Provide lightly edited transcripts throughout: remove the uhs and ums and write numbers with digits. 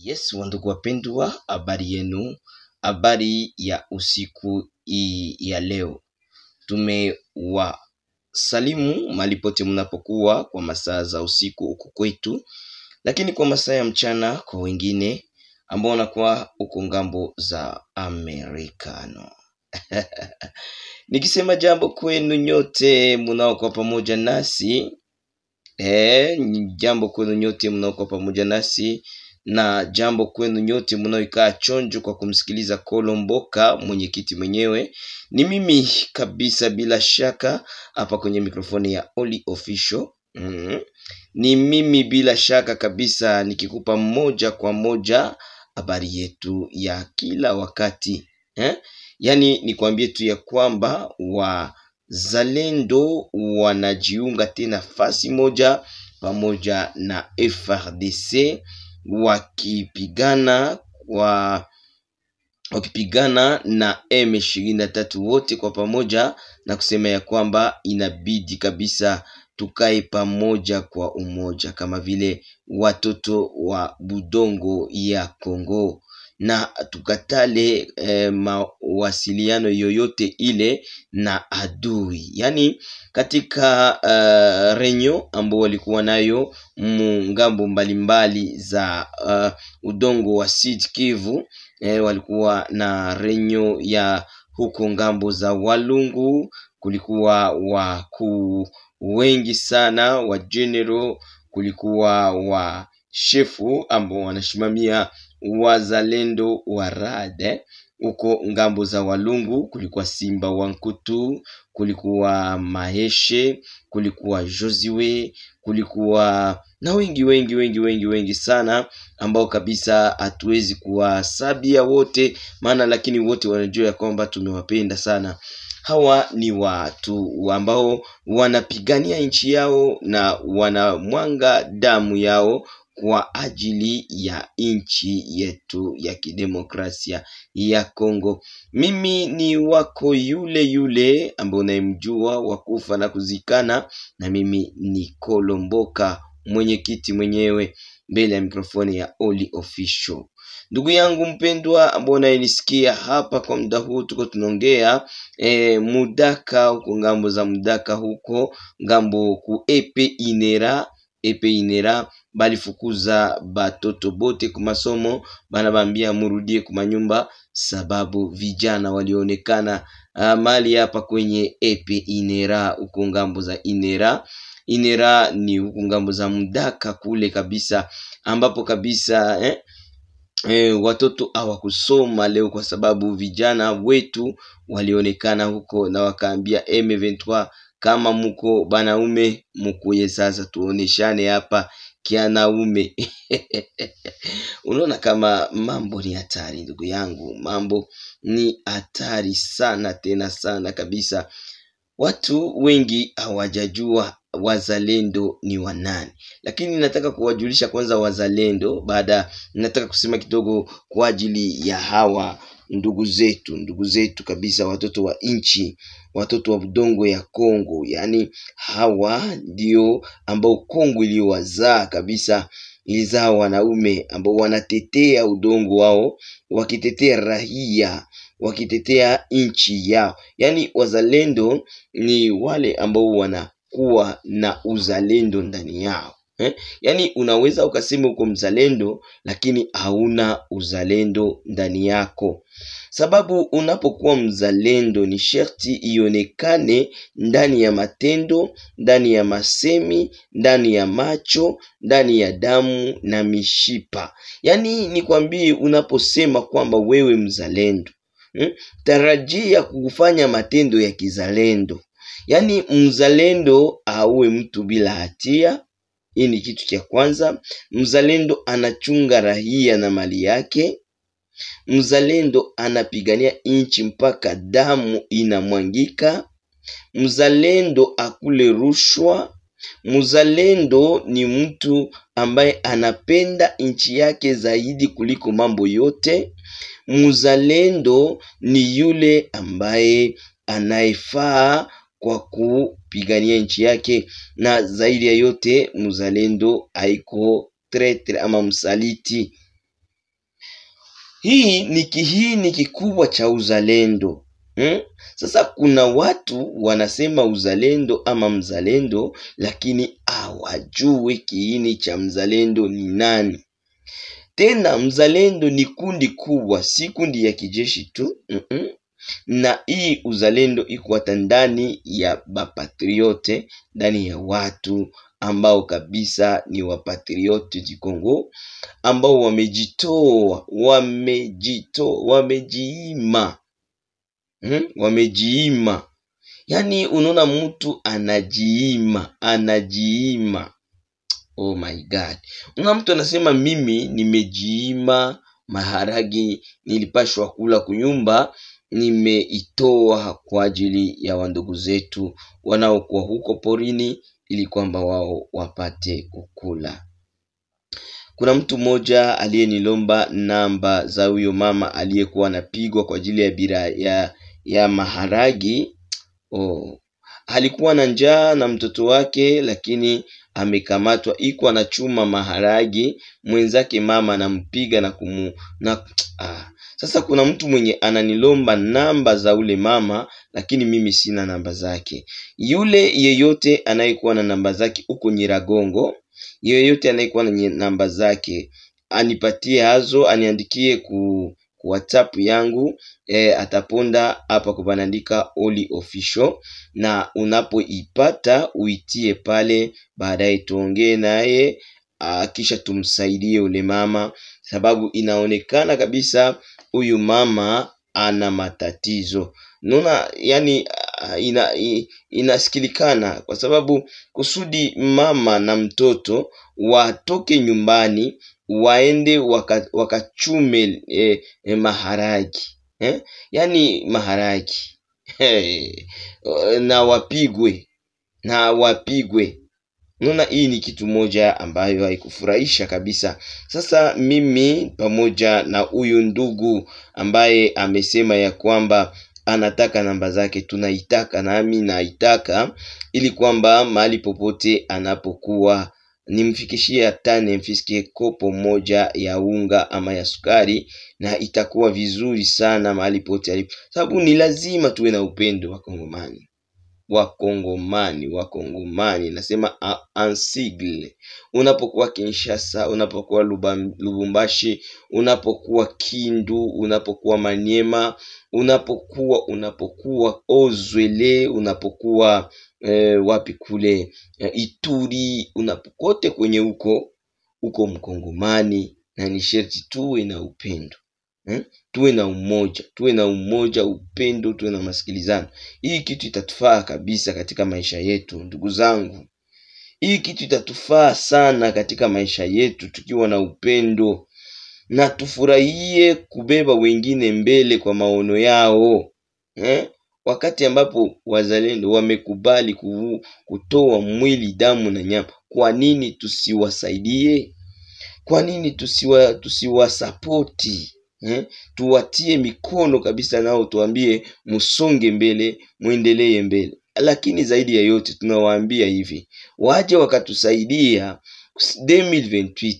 Yes, wandugu wapendwa, habari yenu, habari ya usiku ya leo. Tumewasalimu malipote mnapokuwa kwa masaa za usiku huku kwetu, lakini kwa masaa ya mchana kwa wengine ambao wanakuwa huko ngambo za Amerikano. Nikisema jambo kwenu nyote mnaokuwa pamoja nasi, jambo kwenu nyote mnaokuwa pamoja nasi, na jambo kwenu nyote mnaoikaa chonjo kwa kumsikiliza Kolomboka mwenyekiti mwenyewe. Ni mimi kabisa bila shaka hapa kwenye mikrofoni ya Oli Official. Ni mimi bila shaka kabisa nikikupa moja kwa moja habari yetu ya kila wakati. Yani nikwambie tu ya kwamba wazalendo wanajiunga tena fasi moja pamoja na FARDC wakipigana na M23 wote kwa pamoja, na kusema ya kwamba inabidi kabisa tukae pamoja kwa umoja kama vile watoto wa budongo ya Kongo, na tukatale mawasiliano yoyote ile na adui. Yani katika renyo ambao walikuwa nayo ngambo mbalimbali za udongo wa Sud Kivu, walikuwa na renyo ya huko ngambo za Walungu. Kulikuwa wakuu wengi sana wa general, kulikuwa wa shefu ambao wanashimamia wazalendo wa rade huko ngambo za Walungu. Kulikuwa Simba Wankutu, kulikuwa Maheshe, kulikuwa Josue, kulikuwa na wengi sana ambao kabisa hatuwezi kuwasabia wote maana, lakini wote wanajua kwamba tumewapenda sana. Hawa ni watu ambao wanapigania nchi yao na wanamwanga damu yao kwa ajili ya nchi yetu ya kidemokrasia ya Kongo. Mimi ni wako yule ambao unayemjua wakufa na kuzikana, na mimi ni Kolomboka mwenyekiti mwenyewe mbele ya mikrofoni ya Oli Official. Ndugu yangu mpendwa ambao unanisikia hapa kwa muda huu, tuko tunaongea Mudaka huko ngambo za Mudaka, huko ngambo ku epe inera balifukuza batoto bote ku masomo, bana bambia murudie kuma nyumba sababu vijana walionekana mali hapa kwenye epe inera huko ngambo za inera ni huko ngambo za Mudaka kule kabisa, ambapo kabisa watoto hawakusoma leo kwa sababu vijana wetu walionekana huko, na wakaambia M23 kama muko banaume mukuye sasa tuoneshane hapa kianaume. Unaona kama mambo ni hatari ndugu yangu, mambo ni hatari sana tena sana kabisa. Watu wengi hawajajua wazalendo ni wanani, lakini nataka kuwajulisha kwanza wazalendo. Baada nataka kusema kidogo kwa ajili ya hawa ndugu zetu kabisa, watoto wa inchi, watoto wa budongo ya Kongo. Yani hawa ndio ambao Kongo iliwazaa kabisa, ilizaa wanaume ambao wanatetea udongo wao, wakitetea rahia, wakitetea inchi yao. Yani wazalendo ni wale ambao wanakuwa na uzalendo ndani yao. Yani unaweza ukasema uko mzalendo lakini hauna uzalendo ndani yako, sababu unapokuwa mzalendo ni sharti ionekane ndani ya matendo, ndani ya masemi, ndani ya macho, ndani ya damu na mishipa. Yani nikwambie, unaposema kwamba wewe mzalendo, tarajia kufanya matendo ya kizalendo. Yani mzalendo auwe mtu bila hatia. Hii ni kitu cha kwanza. Mzalendo anachunga rahia na mali yake. Mzalendo anapigania nchi mpaka damu inamwangika. Mzalendo akule rushwa. Mzalendo ni mtu ambaye anapenda nchi yake zaidi kuliko mambo yote. Mzalendo ni yule ambaye anayefaa kwa kupigania nchi yake, na zaidi ya yote mzalendo haiko tretre ama msaliti. Hii ni kiini kikubwa cha uzalendo. Sasa kuna watu wanasema uzalendo ama mzalendo, lakini hawajui kiini cha mzalendo ni nani. Tena mzalendo ni kundi kubwa, si kundi ya kijeshi tu. Na hii uzalendo iko hata ndani ya bapatriote, ndani ya watu ambao kabisa ni wapatriote du Congo, ambao wamejiima. Yani unaona mtu anajiima. Oh my God. Unaona mtu anasema mimi nimejiima maharagi nilipashwa kula kunyumba, nimeitoa kwa ajili ya wandugu zetu wanaokuwa huko porini, ili kwamba wao wapate kukula. Kuna mtu mmoja aliyenilomba namba za huyo mama aliyekuwa anapigwa kwa ajili ya bira ya maharagi. Alikuwa na njaa na mtoto wake, lakini amekamatwa iko anachuma maharagi, mwenzake mama anampiga sasa kuna mtu mwenye ananilomba namba za ule mama, lakini mimi sina namba zake. Yule yeyote anayekuwa na namba zake huko Nyiragongo, yeyote anayekuwa na namba zake anipatie hazo, aniandikie ku WhatsApp yangu. Ataponda hapa kubanandika Oli Official, na unapoipata uitie pale, baadaye tuongee naye, kisha tumsaidie ule mama, sababu inaonekana kabisa huyu mama ana matatizo. Nuna yani inasikilikana, kwa sababu kusudi mama na mtoto watoke nyumbani waende wakachume maharagi, yani maharagi na wapigwe. Nuna hii ni kitu moja ambayo haikufurahisha kabisa. Sasa mimi pamoja na huyu ndugu ambaye amesema ya kwamba anataka namba zake, tunaitaka, nami naitaka, ili kwamba mahali popote anapokuwa nimfikishie tane mfiske kopo moja ya unga ama ya sukari, na itakuwa vizuri sana mahali pote alipo, sababu ni lazima tuwe na upendo Wakongomani, nasema ansigle. Unapokuwa Kinshasa, unapokuwa Lubumbashi, unapokuwa Kindu, unapokuwa Maniema, unapokuwa Ozwele, unapokuwa wapi kule Ituri, unapokote kwenye uko Mkongomani, na ni sherti tuwe na upendo. Tuwe na umoja, upendo, tuwe na masikilizano. Hii kitu itatufaa kabisa katika maisha yetu, ndugu zangu. Hii kitu itatufaa sana katika maisha yetu tukiwa na upendo, na tufurahie kubeba wengine mbele kwa maono yao. Wakati ambapo wazalendo wamekubali kutoa mwili, damu na nyama, kwa nini tusiwasaidie? Kwa nini tusiwasapoti? Tuwatie mikono kabisa, nao tuambie musonge mbele, muendelee mbele. Lakini zaidi ya yote tunawaambia hivi, waje wakatusaidia 2028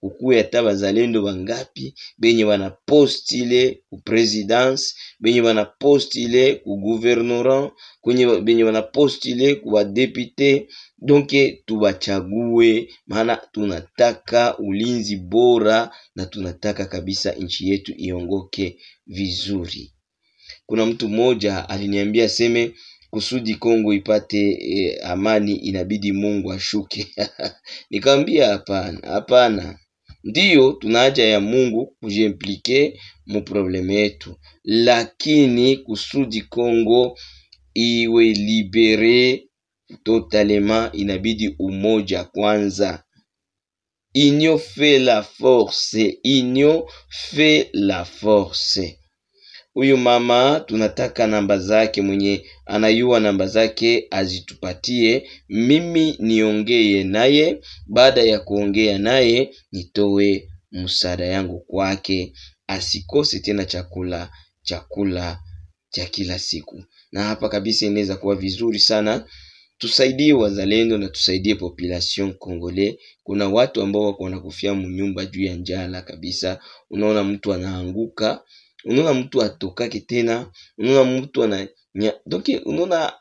ukuwe hata wazalendo wangapi benye wanapostile ku presidence, benye wanapostile ku gouvernorat, benye wanapostile ku député. Donc tuwachague, maana tunataka ulinzi bora, na tunataka kabisa nchi yetu iongoke vizuri. Kuna mtu mmoja aliniambia seme kusudi Kongo ipate amani inabidi Mungu ashuke. Nikamwambia hapana. Ndiyo tuna haja ya Mungu kujimplike mu probleme yetu, lakini kusudi Kongo iwe libere totalement inabidi umoja kwanza. Union fait la force. Huyu mama tunataka namba zake, mwenye anayua namba zake azitupatie, mimi niongee naye. Baada ya kuongea naye, nitoe msaada yangu kwake, asikose tena chakula cha kila siku. Na hapa kabisa inaweza kuwa vizuri sana tusaidie wazalendo na tusaidie population congolais. Kuna watu ambao wako wanakufia mnyumba juu ya njala kabisa. Unaona mtu anaanguka, unaona mtu atokake tena, unaona mtu donc unaona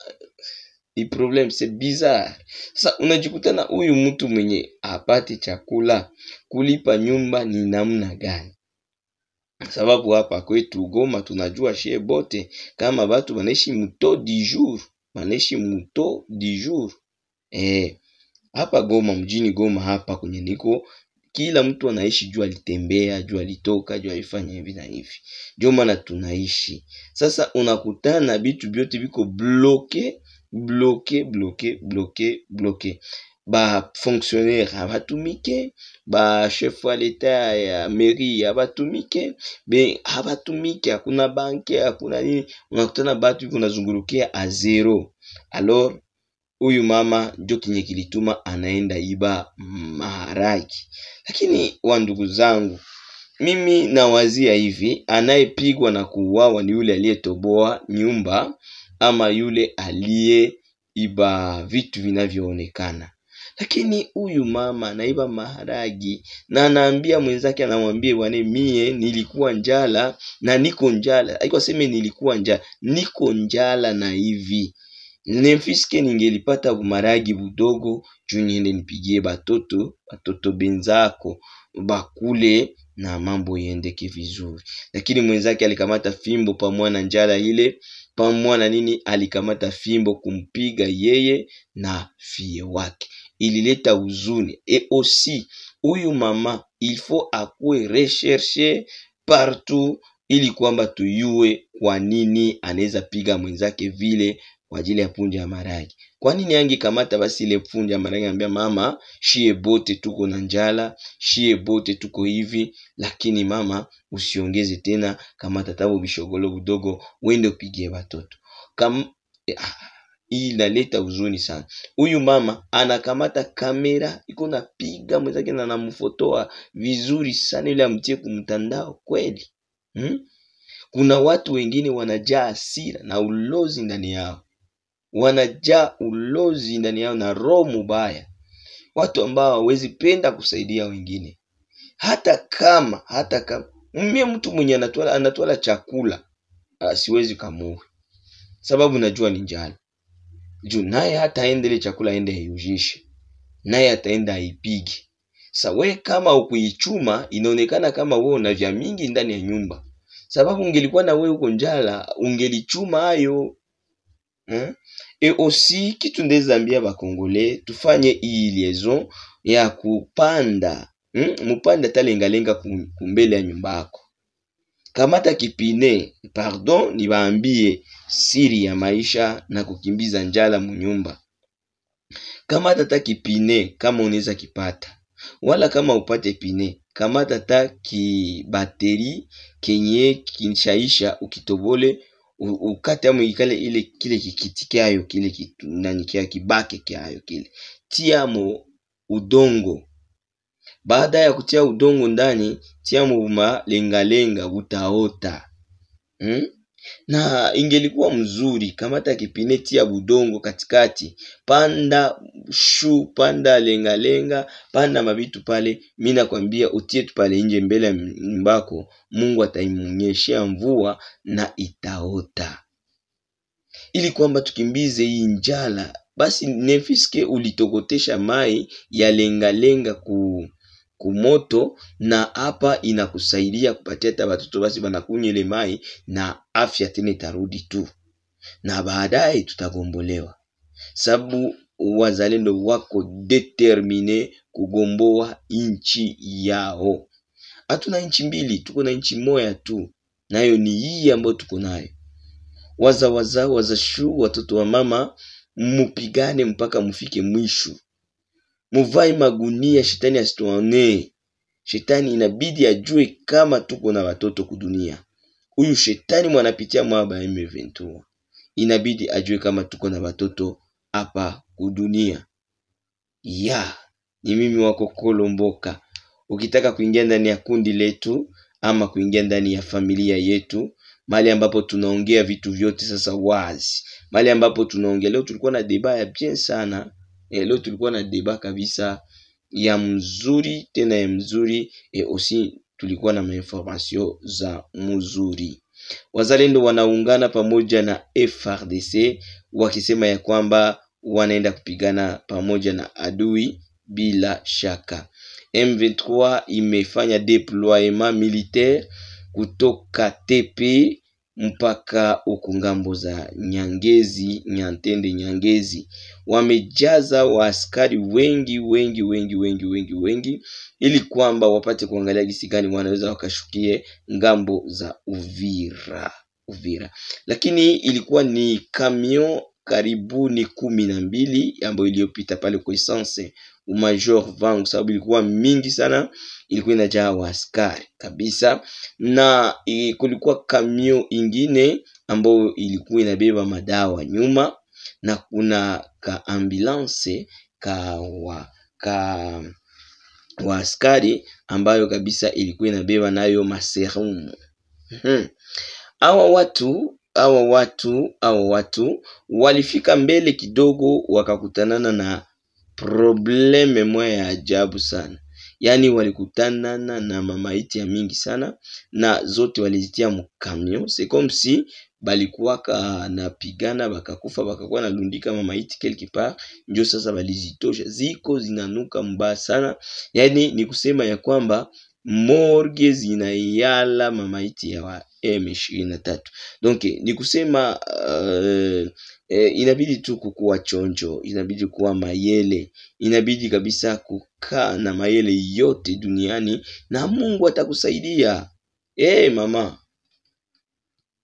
ni problem, c'est bizarre. Sasa unajikutana huyu mtu mwenye apate chakula, kulipa nyumba ni namna gani? Sababu hapa kwetu Goma tunajua shie bote kama watu wanaishi muto du jour, wanaishi muto du jour. Hapa Goma, mjini Goma hapa kwenye niko, kila mtu anaishi juu alitembea, juu alitoka, juu alifanya hivi na hivi. Ndio maana tunaishi. Sasa unakutana vitu vyote viko bloqué. Ba fonctionnaire habatumike, ba chef wa l'etat ya mairie habatumike, habatumike, hakuna banke, hakuna nini. Unakutana batu kunazungurukia a zero. Alors huyu mama ndio kinye kilituma anaenda iba maharaki. Lakini wa ndugu zangu, mimi nawazia hivi, anayepigwa na kuuawa ni yule aliyetoboa nyumba ama yule aliyeiba vitu vinavyoonekana. Lakini huyu mama anaiba maharagi na anaambia mwenzake, anamwambia bwana, mie nilikuwa njala na niko njala. Haiko sema nilikuwa njala, niko njala na hivi nemfiske ningelipata bumaragi budogo juu niende nipigie batoto benzako bakule na mambo yendeke vizuri. Lakini mwenzake alikamata fimbo pamoja na njala ile, pamoja na nini, alikamata fimbo kumpiga yeye na fie wake. Ilileta huzuni. Et aussi huyu mama il faut akue recherche partout ili kwamba tuyue kwa nini anaweza piga mwenzake vile kwa ajili ya punja ya maragi. Kwa nini angekamata basi ile punja ya maragi, anambia mama, shie bote tuko na njala, shie bote tuko hivi, lakini mama usiongeze tena, kamata tabo bishogolo budogo uende upigie watoto. Inaleta huzuni sana. Huyu mama anakamata kamera iko napiga mwenzake na anamfotoa vizuri sana ili amtie kumtandao kweli. Kuna watu wengine wanajaa hasira na ulozi ndani yao. Wanajaa ulozi ndani yao na roho mbaya. Watu ambao hawezi penda kusaidia wengine. Hata kama mimi mtu mwenye anatoa chakula, siwezi kamuue. Sababu najua ni njala. Juu naye hata aende chakula aende ayujishe, naye ataenda aipige. Sasa wewe kama ukuichuma, inaonekana kama wewe una vya mingi ndani ya nyumba. Sababu ungelikuwa na wewe uko njala, ungelichuma hayo. Et aussi kitu ndeza ambia ba Congolais, tufanye hii liaison ya kupanda, mupanda talengalenga kumbele ya nyumba yako. Kamata kipine, pardon, niwaambie siri ya maisha na kukimbiza njala munyumba. Kamata ta kipine kama unaweza kipata. Wala kama upate pine, kamata ta kibateri kenye kinshaisha, ukitobole ukate amu ikale ile kile kikitike ayo, kile kitu nanikia kibake kiayo kile. Tia mo udongo. Baada ya kutia udongo ndani, tia mo lenga utaota. Na ingelikuwa mzuri kamata kipine, tia udongo katikati, panda panda lenga, panda mabitu pale. Mimi nakwambia utie tu pale nje mbele ya nyumbako, Mungu ataimunyeshia mvua na itaota. Ili kwamba tukimbize hii njala, basi nefiske ulitogotesha mai ya lenga kumoto, na hapa inakusaidia kupatia hata watoto basi banakunywa ile mai na afya tena tarudi tu. Na baadaye tutagombolewa. Sababu wazalendo wako determine kugomboa inchi yao. Hatuna inchi mbili, tuko na inchi moja tu. Nayo ni hii ambayo tuko nayo. Wazashu, watoto wa mama, mupigane mpaka mufike mwisho. Muvai magunia, shetani asituone. Shetani inabidi ajue kama tuko na watoto kudunia. Huyu shetani mwanapitia mwaba M23. Inabidi ajue kama tuko na watoto hapa kudunia. Ni mimi wako Kolomboka. Ukitaka kuingia ndani ya kundi letu ama kuingia ndani ya familia yetu, mahali ambapo tunaongea vitu vyote sasa wazi, mahali ambapo tunaongea. Leo tulikuwa na deba ya bien sana. Leo tulikuwa na deba kabisa ya mzuri, tena ya mzuri, aussi tulikuwa na information za mzuri. Wazalendo wanaungana pamoja na FARDC wakisema ya kwamba wanaenda kupigana pamoja na adui bila shaka. M23 imefanya deployement militaire kutoka TP mpaka huko ngambo za Nyangezi, Nyantende, Nyangezi. Wamejaza waaskari wengi ili kwamba wapate kuangalia jinsi gani wanaweza wakashukie ngambo za Uvira. Lakini ilikuwa ni camion karibuni 12 ambayo iliyopita pale kwa essence Major Vangu, sababu ilikuwa mingi sana, ilikuwa inajaa waaskari kabisa. Na kulikuwa camion ingine ambayo ilikuwa inabeba madawa nyuma, na kuna ka ambulance ka waaskari ambayo kabisa ilikuwa inabeba nayo maserumu. Hawa watu walifika mbele kidogo, wakakutanana na probleme moja ya ajabu sana. Yani walikutana na mamaiti ya mingi sana, na zote walizitia mkamio. C'est comme si balikuwa napigana bakakufa, bakakuwa nalundika mamaiti quelque part, ndio sasa balizitosha, ziko zinanuka mbaya sana. Yani ni kusema ya kwamba morgue zinayala mamaiti ya wa M23. Donc ni kusema inabidi tu kukuwa chonjo, inabidi kuwa mayele, inabidi kabisa kukaa na mayele yote duniani, na Mungu atakusaidia.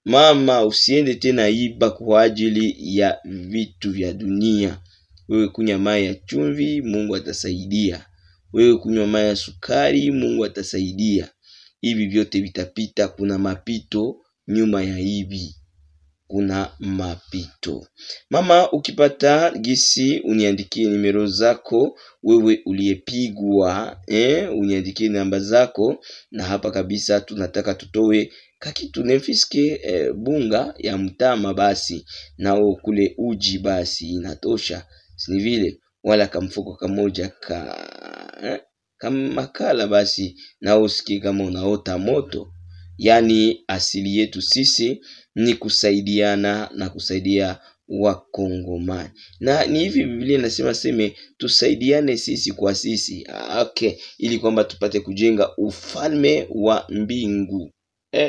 Mama, usiende tena iba kwa ajili ya vitu vya dunia. Wewe kunywa maji ya chumvi, Mungu atasaidia. Wewe kunywa maji ya sukari, Mungu atasaidia. Hivi vyote vitapita, kuna mapito nyuma ya hivi. Kuna mapito. Mama, ukipata gisi uniandikie nimero zako, wewe uliyepigwa, uniandikie namba zako, na hapa kabisa tunataka tutowe kakitu nefiske bunga ya mtama basi, nao kule uji basi inatosha, si vile, wala kamfuko kamoja kama makala basi, na usikie kama unaota moto. Yani asili yetu sisi ni kusaidiana na kusaidia Wakongomani. Na ni hivi Biblia inasema tusaidiane sisi kwa sisi. Ili kwamba tupate kujenga ufalme wa mbingu.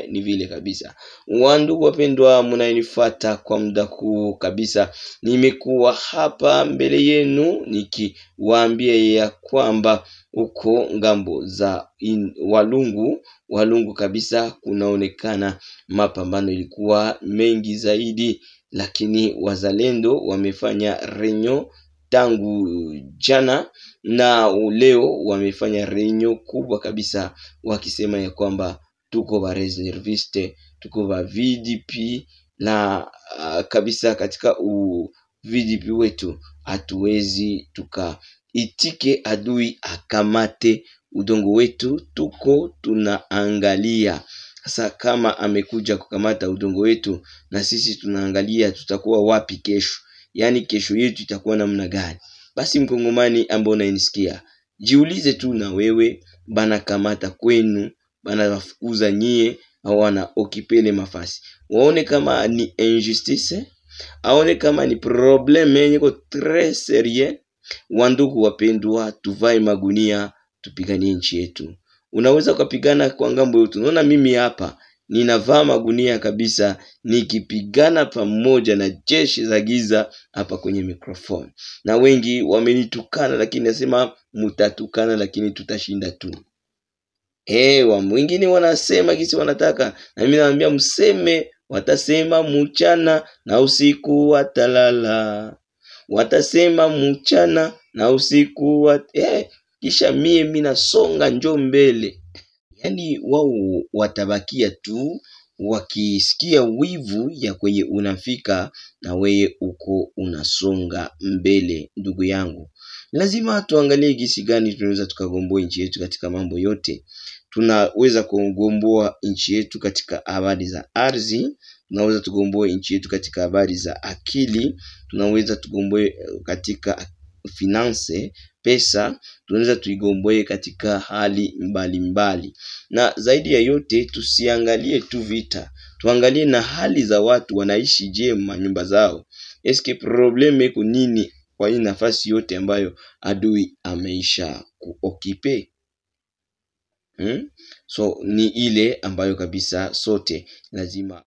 Ni vile kabisa. Wandugu wapendwa, mnanifuata kwa muda huu kabisa, nimekuwa hapa mbele yenu nikiwaambia ya kwamba uko ngambo za Walungu kabisa kunaonekana mapambano ilikuwa mengi zaidi, lakini wazalendo wamefanya renyo tangu jana na leo wamefanya renyo kubwa kabisa, wakisema ya kwamba tuko ba reserviste, tuko ba VDP, na kabisa katika VDP wetu hatuwezi tukaitike adui akamate udongo wetu. Tuko tunaangalia sasa kama amekuja kukamata udongo wetu, na sisi tunaangalia tutakuwa wapi kesho. Yani kesho yetu itakuwa namna gani? Basi Mkongomani ambao unanisikia, jiulize tu na wewe, bana kamata kwenu, bana wafukuza nyie, au wana okipele mafasi. Waone kama ni injustice, aone kama ni probleme yenye ko très sérieux. Wandugu wapendwa, tuvae magunia, tupiganie nchi yetu. Unaweza kupigana kwa ngambo yote. Unaona mimi hapa ninavaa magunia kabisa, nikipigana pamoja na jeshi za giza hapa kwenye microphone. Na wengi wamenitukana, lakini nasema mutatukana, lakini tutashinda tu. Wengine wanasema kisi wanataka, na mimi naambia mseme. Watasema mchana na usiku watalala. Watasema mchana na usiku kisha mimi nasonga njo mbele. Yani wao watabakia tu wakisikia wivu ya kwenye unafika, na weye uko unasonga mbele. Ndugu yangu, lazima tuangalie gisi gani tunaweza tukagomboa nchi yetu katika mambo yote. tunaweza kugomboa nchi yetu katika habari za ardhi, tunaweza tugomboe nchi yetu katika habari za akili, tunaweza tugomboe katika finance, pesa, tunaweza tuigomboe katika hali mbalimbali. Na zaidi ya yote tusiangalie tu vita, tuangalie na hali za watu wanaishi je nyumba zao. Eske probleme iko nini kwa hii nafasi yote ambayo adui ameisha kuokipe? So ni ile ambayo kabisa sote lazima